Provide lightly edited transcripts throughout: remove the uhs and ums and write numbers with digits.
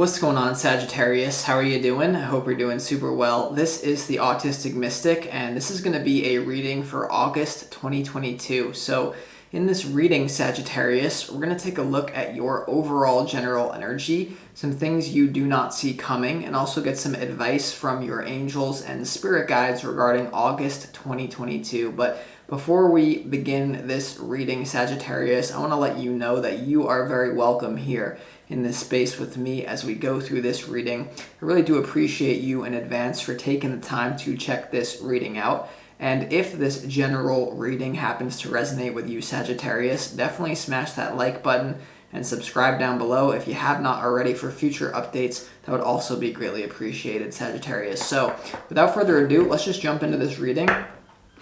What's going on, Sagittarius? How are you doing? I hope you're doing super well. This is the Autistic Mystic, and this is going to be a reading for August 2022. So in this reading, Sagittarius, we're going to take a look at your overall general energy, some things you do not see coming, and also get some advice from your angels and spirit guides regarding August 2022. But before we begin this reading, Sagittarius, I want to let you know that you are very welcome here in this space with me as we go through this reading. I really do appreciate you in advance for taking the time to check this reading out. And if this general reading happens to resonate with you, Sagittarius, definitely smash that like button and subscribe down below if you have not already for future updates. That would also be greatly appreciated, Sagittarius. So without further ado, let's just jump into this reading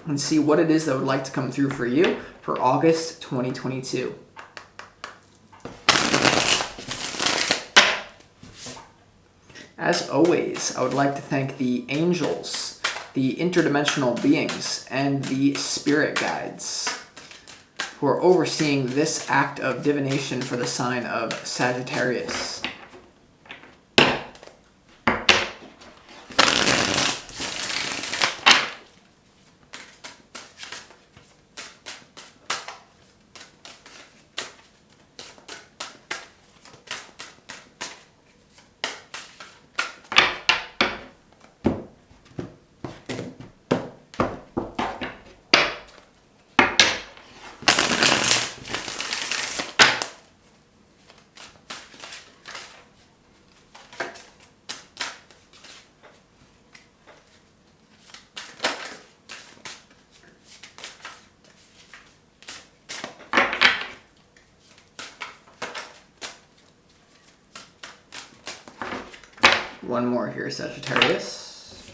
and see what it is that would like to come through for you for August 2022. As always, I would like to thank the angels, the interdimensional beings, and the spirit guides who are overseeing this act of divination for the sign of Sagittarius. One more here, Sagittarius.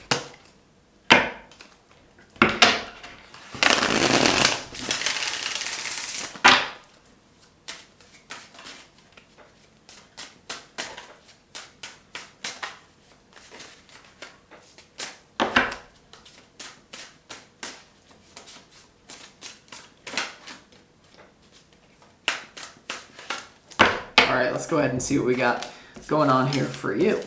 All right, let's go ahead and see what we got going on here for you.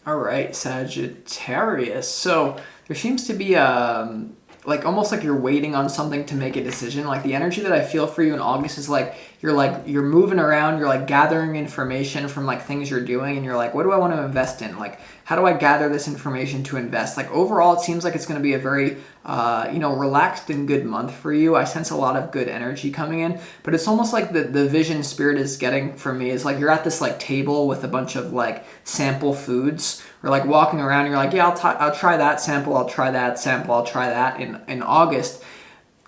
All right, Sagittarius. So there seems to be like almost like you're waiting on something to make a decision. Like the energy that I feel for you in August is like you're moving around, you're like gathering information from like things you're doing, and you're like, what do I want to invest in? Like, how do I gather this information to invest? Like overall, it seems like it's going to be a very relaxed and good month for you. I sense a lot of good energy coming in, but it's almost like the vision spirit is getting from me is like you're at this like table with a bunch of like sample foods, or like walking around, you're like, yeah, I'll try that sample, I'll try that sample, I'll try that in August.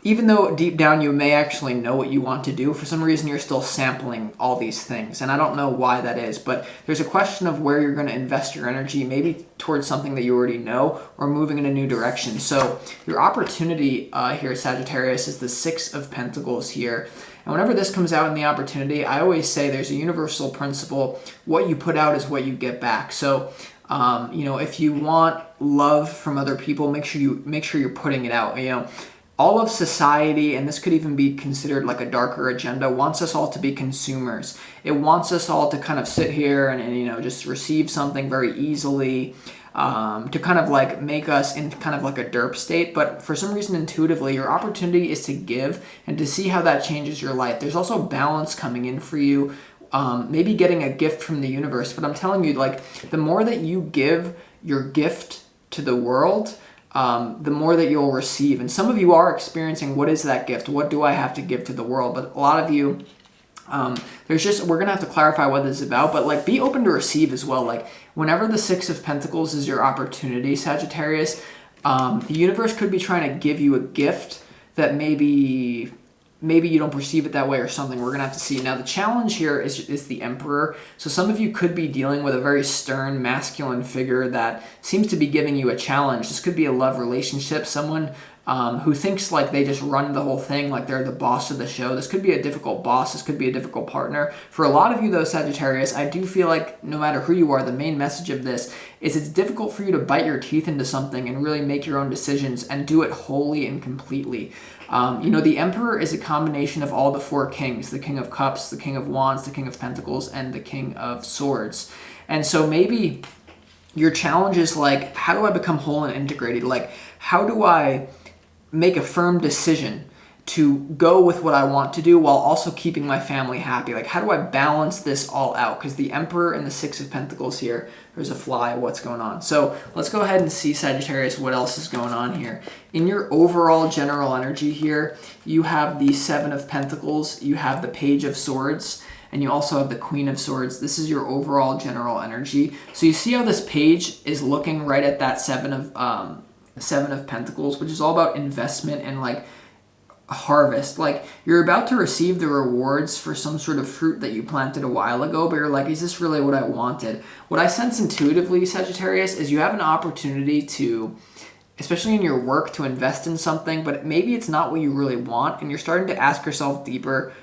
Even though deep down you may actually know what you want to do, for some reason you're still sampling all these things. And I don't know why that is, but there's a question of where you're going to invest your energy, maybe towards something that you already know or moving in a new direction. So your opportunity here, Sagittarius, is the Six of Pentacles here. And whenever this comes out in the opportunity, I always say there's a universal principle. What you put out is what you get back. So if you want love from other people, make sure you're putting it out. All of society, and this could even be considered like a darker agenda, wants us all to be consumers. It wants us all to kind of sit here and just receive something very easily, to kind of like make us in kind of like a derp state. But for some reason, intuitively, your opportunity is to give and to see how that changes your life. There's also balance coming in for you. Maybe getting a gift from the universe. But I'm telling you, like, the more that you give your gift to the world, the more that you'll receive. And some of you are experiencing, what is that gift? What do I have to give to the world? But a lot of you, we're going to have to clarify what this is about, but like be open to receive as well. Like whenever the Six of Pentacles is your opportunity, Sagittarius, the universe could be trying to give you a gift that maybe maybe you don't perceive it that way or something. We're going to have to see. Now, the challenge here is the Emperor. So some of you could be dealing with a very stern, masculine figure that seems to be giving you a challenge. This could be a love relationship, someone who thinks like they just run the whole thing, like they're the boss of the show. This could be a difficult boss. This could be a difficult partner. For a lot of you, though, Sagittarius, I do feel like no matter who you are, the main message of this is it's difficult for you to bite your teeth into something and really make your own decisions and do it wholly and completely. The Emperor is a combination of all the four kings, the King of Cups, the King of Wands, the King of Pentacles, and the King of Swords. And so maybe your challenge is like, how do I become whole and integrated? Like, how do I make a firm decision to go with what I want to do while also keeping my family happy? Like, how do I balance this all out? Because the Emperor and the Six of Pentacles here, there's a fly, what's going on? So let's go ahead and see, Sagittarius, what else is going on here. In your overall general energy here, you have the Seven of Pentacles, you have the Page of Swords, and you also have the Queen of Swords. This is your overall general energy. So you see how this page is looking right at that Seven of Pentacles, which is all about investment and like harvest. Like, you're about to receive the rewards for some sort of fruit that you planted a while ago, but you're like, is this really what I wanted? What I sense intuitively, Sagittarius, is you have an opportunity to, especially in your work, to invest in something, but maybe it's not what you really want, and you're starting to ask yourself deeper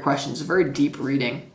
questions. A very deep reading.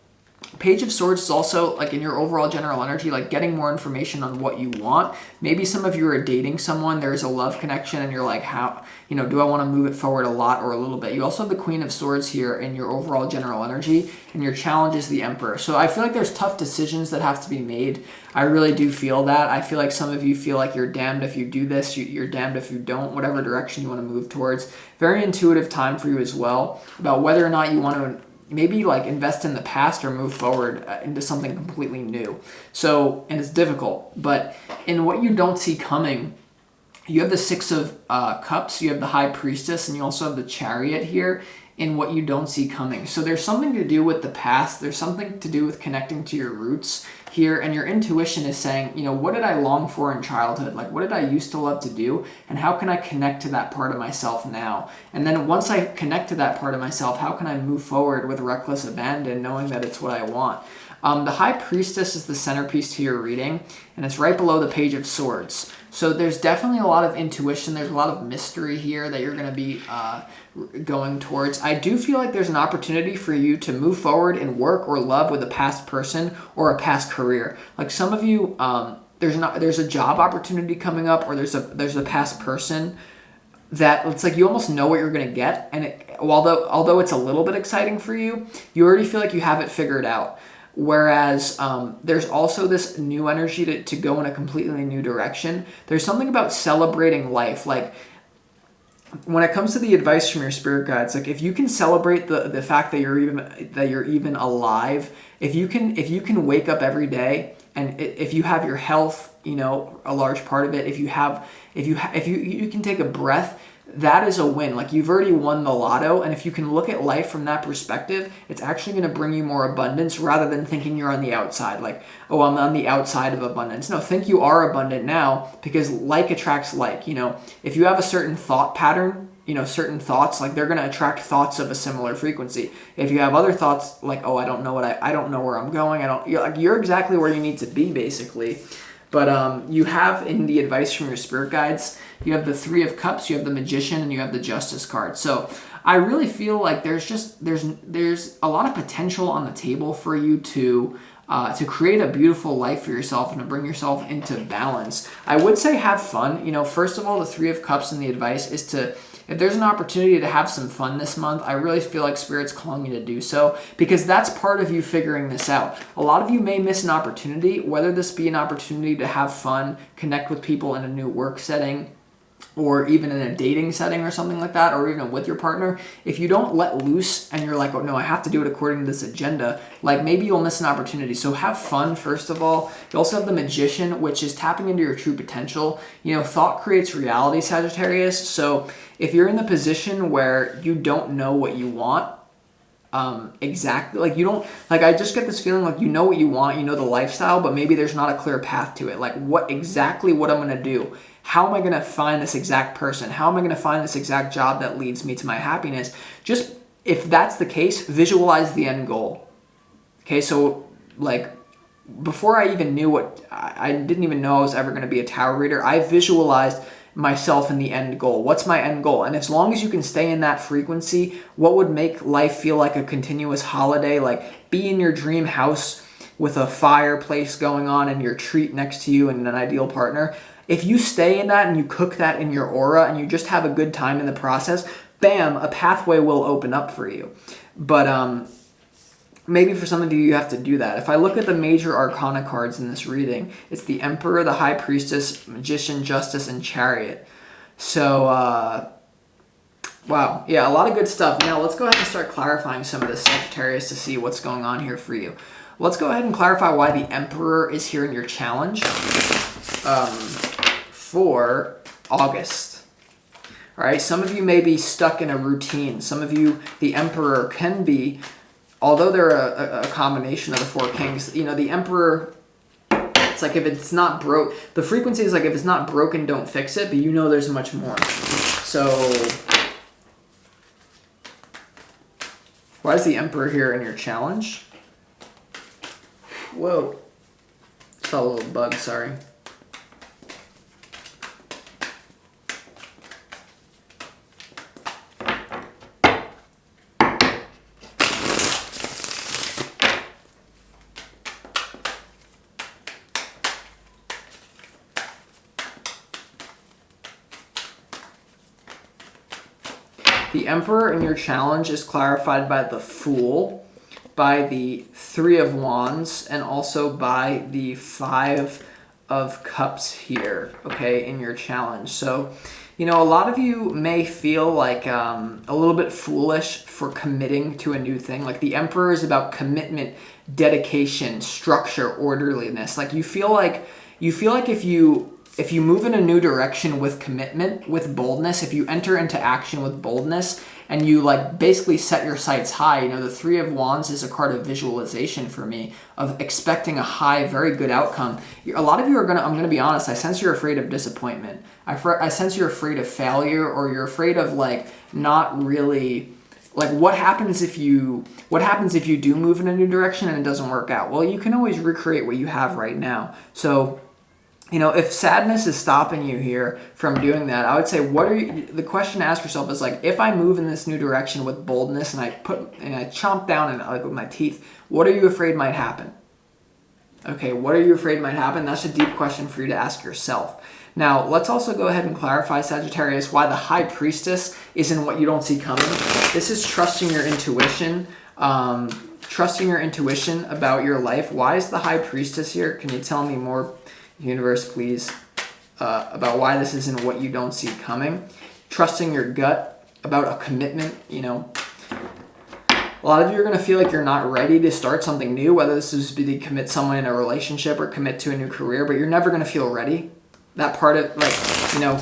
Page of Swords is also like in your overall general energy, like getting more information on what you want. Maybe some of you are dating someone, there's a love connection, and you're like, how, do I want to move it forward a lot or a little bit? You also have the Queen of Swords here in your overall general energy, and your challenge is the Emperor. So I feel like there's tough decisions that have to be made. I really do feel that. I feel like some of you feel like you're damned if you do this, you're damned if you don't, whatever direction you want to move towards. Very intuitive time for you as well, about whether or not you want to maybe like invest in the past or move forward into something completely new. So, and it's difficult, but in what you don't see coming, you have the Six of Cups, you have the High Priestess, and you also have the Chariot here in what you don't see coming. So there's something to do with the past. There's something to do with connecting to your roots here, and your intuition is saying, what did I long for in childhood? Like, what did I used to love to do, and how can I connect to that part of myself now? And then once I connect to that part of myself, how can I move forward with reckless abandon, knowing that it's what I want? The High Priestess is the centerpiece to your reading, and it's right below the Page of Swords. So there's definitely a lot of intuition. There's a lot of mystery here that you're going to be going towards. I do feel like there's an opportunity for you to move forward in work or love with a past person or a past career. Like some of you, there's a job opportunity coming up, or there's a past person that it's like you almost know what you're going to get, and although it's a little bit exciting for you, you already feel like you have it figured out. Whereas there's also this new energy to go in a completely new direction. There's something about celebrating life. Like when it comes to the advice from your spirit guides, like if you can celebrate the fact that you're even alive, if you can wake up every day, and if you have your health, a large part of it, if you can take a breath, that is a win. Like you've already won the lotto, and if you can look at life from that perspective, it's actually going to bring you more abundance rather than thinking you're on the outside. Like, oh, I'm on the outside of abundance. No, think you are abundant now, because like attracts like. If you have a certain thought pattern, certain thoughts, like they're going to attract thoughts of a similar frequency. If you have other thoughts like, oh, I don't know where I'm going. You're exactly where you need to be, basically. But you have in the advice from your spirit guides, you have the Three of Cups, you have the Magician, and you have the Justice card. So I really feel like there's a lot of potential on the table for you to create a beautiful life for yourself and to bring yourself into balance. I would say have fun. First of all, the Three of Cups and the advice is to, if there's an opportunity to have some fun this month, I really feel like Spirit's calling you to do so, because that's part of you figuring this out. A lot of you may miss an opportunity, whether this be an opportunity to have fun, connect with people in a new work setting, or even in a dating setting or something like that, or even with your partner. If you don't let loose and you're like, oh no, I have to do it according to this agenda, like maybe you'll miss an opportunity. So have fun, first of all. You also have the Magician, which is tapping into your true potential. Thought creates reality, Sagittarius. So if you're in the position where you don't know what you want, exactly, like you don't, like I just get this feeling like you know what you want, you know the lifestyle, but maybe there's not a clear path to it. Like what I'm gonna do, how am I gonna find this exact person, how am I gonna find this exact job that leads me to my happiness. Just, if that's the case, visualize the end goal. Okay, so like before I even knew I didn't even know I was ever going to be a tarot reader, I visualized myself in the end goal. What's my end goal? And as long as you can stay in that frequency, what would make life feel like a continuous holiday? Like be in your dream house with a fireplace going on and your treat next to you and an ideal partner. If you stay in that and you cook that in your aura and you just have a good time in the process, bam, a pathway will open up for you. But maybe for some of you, you have to do that. If I look at the major arcana cards in this reading, it's the Emperor, the High Priestess, Magician, Justice, and Chariot. So, wow. Yeah, a lot of good stuff. Now, let's go ahead and start clarifying some of this, Sagittarius, to see what's going on here for you. Let's go ahead and clarify why the Emperor is here in your challenge for August. All right, some of you may be stuck in a routine. Some of you, the Emperor can be, although they're a combination of the Four Kings, you know, the Emperor, it's like if it's not broke, the frequency is like if it's not broken, don't fix it, but you know there's much more. So, why is the Emperor here in your challenge? Whoa. Saw a little bug, sorry. The Emperor in your challenge is clarified by the Fool, by the Three of Wands, and also by the Five of Cups here, okay, in your challenge. So, you know, a lot of you may feel like a little bit foolish for committing to a new thing. Like the Emperor is about commitment, dedication, structure, orderliness. Like you feel like if you move in a new direction with commitment, with boldness, if you enter into action with boldness and you like basically set your sights high, you know, the Three of Wands is a card of visualization for me, of expecting a high, very good outcome. A lot of you are I'm gonna be honest, I sense you're afraid of disappointment. I sense you're afraid of failure, or you're afraid of like not really, like what happens if you do move in a new direction and it doesn't work out? Well, you can always recreate what you have right now. So, you know, if sadness is stopping you here from doing that, I would say, the question to ask yourself is like, if I move in this new direction with boldness and I chomp down and like with my teeth, what are you afraid might happen? Okay, what are you afraid might happen? That's a deep question for you to ask yourself. Now, let's also go ahead and clarify, Sagittarius, why the High Priestess is in what you don't see coming. This is trusting your intuition, about your life. Why is the High Priestess here? Can you tell me more, Universe, please, about why this isn't what you don't see coming? Trusting your gut about a commitment, you know. A lot of you are going to feel like you're not ready to start something new, whether this is to commit someone in a relationship or commit to a new career, but you're never going to feel ready. That part of, like, you know,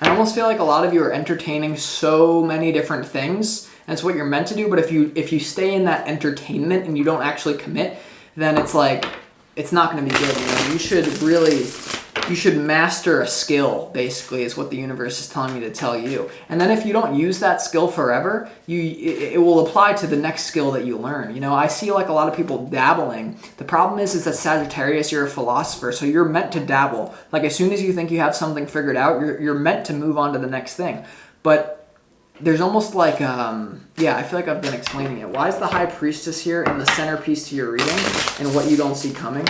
I almost feel like a lot of you are entertaining so many different things, and it's what you're meant to do, but if you stay in that entertainment and you don't actually commit, then it's like, it's not going to be good. You know, you should master a skill, basically, is what the universe is telling me to tell you. And then if you don't use that skill forever, it will apply to the next skill that you learn. You know, I see like a lot of people dabbling. The problem is that Sagittarius, you're a philosopher, so you're meant to dabble. Like as soon as you think you have something figured out, you're meant to move on to the next thing. But there's almost like, yeah, I feel like I've been explaining it. Why is the High Priestess here in the centerpiece to your reading and what you don't see coming?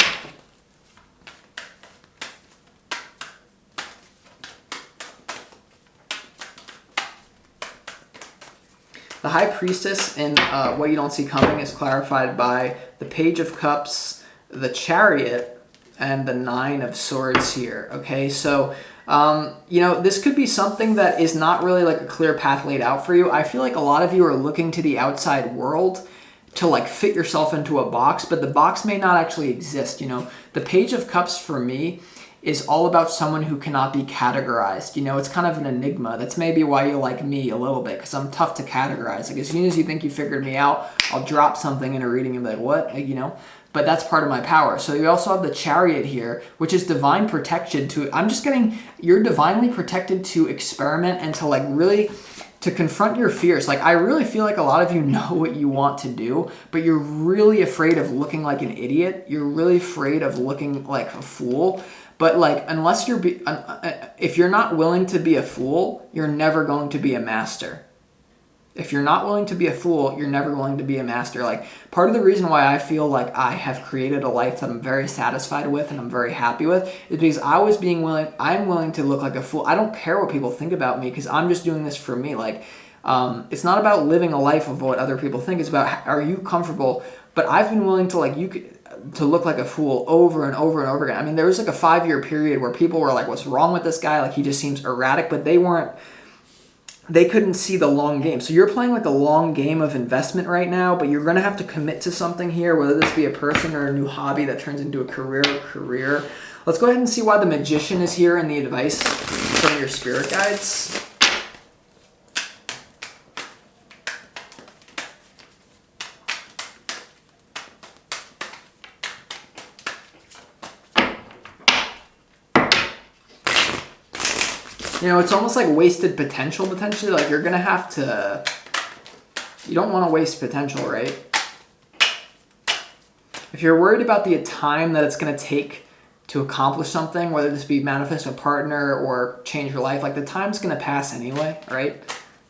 The High Priestess in what you don't see coming is clarified by the Page of Cups, the Chariot, and the Nine of Swords here. Okay, so you know, this could be something that is not really like a clear path laid out for you. I feel like a lot of you are looking to the outside world to like fit yourself into a box, but the box may not actually exist. You know, the Page of Cups for me is all about someone who cannot be categorized. You know, it's kind of an enigma. That's maybe why you like me a little bit, because I'm tough to categorize. Like as soon as you think you figured me out, I'll drop something in a reading and be like, what? Like, you know, but that's part of my power. So you also have the Chariot here, which is divine protection to, I'm just getting, you're divinely protected to experiment and to like really, to confront your fears. Like I really feel like a lot of you know what you want to do, but you're really afraid of looking like an idiot. You're really afraid of looking like a fool. But like, unless if you're not willing to be a fool, you're never going to be a master. If you're not willing to be a fool, you're never going to be a master. Like part of the reason why I feel like I have created a life that I'm very satisfied with and I'm very happy with is because I'm willing to look like a fool. I don't care what people think about me because I'm just doing this for me. Like, it's not about living a life of what other people think. It's about, are you comfortable? But I've been willing to to look like a fool over and over and over again. I mean, there was like a 5-year period where people were like, what's wrong with this guy? Like he just seems erratic, but they couldn't see the long game. So you're playing like a long game of investment right now, but you're going to have to commit to something here, whether this be a person or a new hobby that turns into a career. Let's go ahead and see why the Magician is here and the advice from your spirit guides. You know, it's almost like wasted potential, potentially. Like, you're going to have to... You don't want to waste potential, right? If you're worried about the time that it's going to take to accomplish something, whether this be manifest a partner or change your life, like, the time's going to pass anyway, right?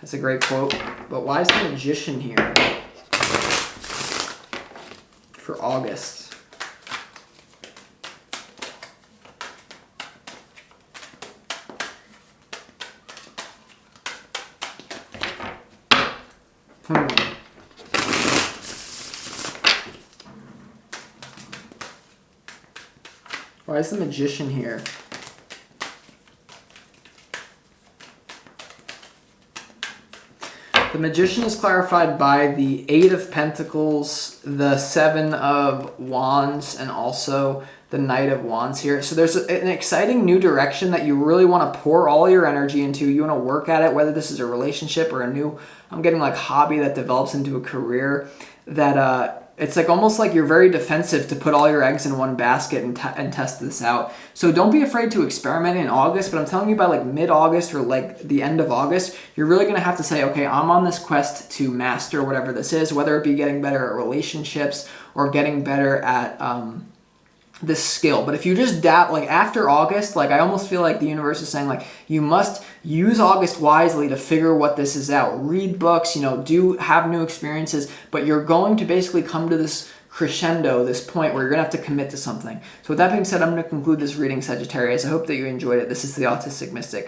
That's a great quote. But why is the Magician here for August? Why is the Magician here? The Magician is clarified by the 8 of Pentacles, the 7 of Wands, and also the Knight of Wands here. So there's an exciting new direction that you really want to pour all your energy into. You want to work at it, whether this is a relationship or a new, I'm getting like hobby that develops into a career that, it's like almost like you're very defensive to put all your eggs in one basket and test this out. So don't be afraid to experiment in August, but I'm telling you by like mid-August or like the end of August, you're really going to have to say, okay, I'm on this quest to master whatever this is, whether it be getting better at relationships or getting better at this skill. But if you just like after August, like I almost feel like the universe is saying like you must use August wisely to figure what this is out. Read books, you know, have new experiences, but you're going to basically come to this crescendo, this point where you're gonna have to commit to something. So with that being said, I'm gonna conclude this reading, Sagittarius. I hope that you enjoyed it. This is the Autistic Mystic.